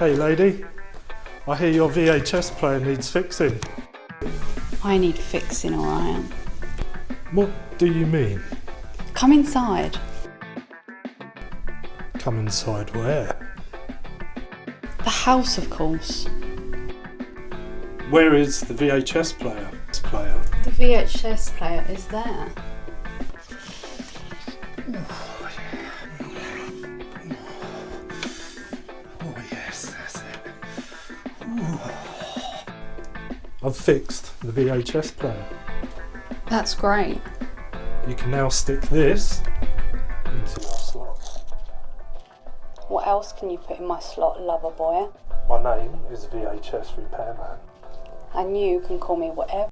Hey lady, I hear your VHS player needs fixing. I need fixing, alright. What do you mean? Come inside. Come inside where? The house, of course. Where is the VHS player? The VHS player is there. Oh yes, that's it. I've fixed the VHS player. That's great. You can now stick this into your slot. What else can you put in my slot, lover boy? My name is VHS Repairman. And you can call me whatever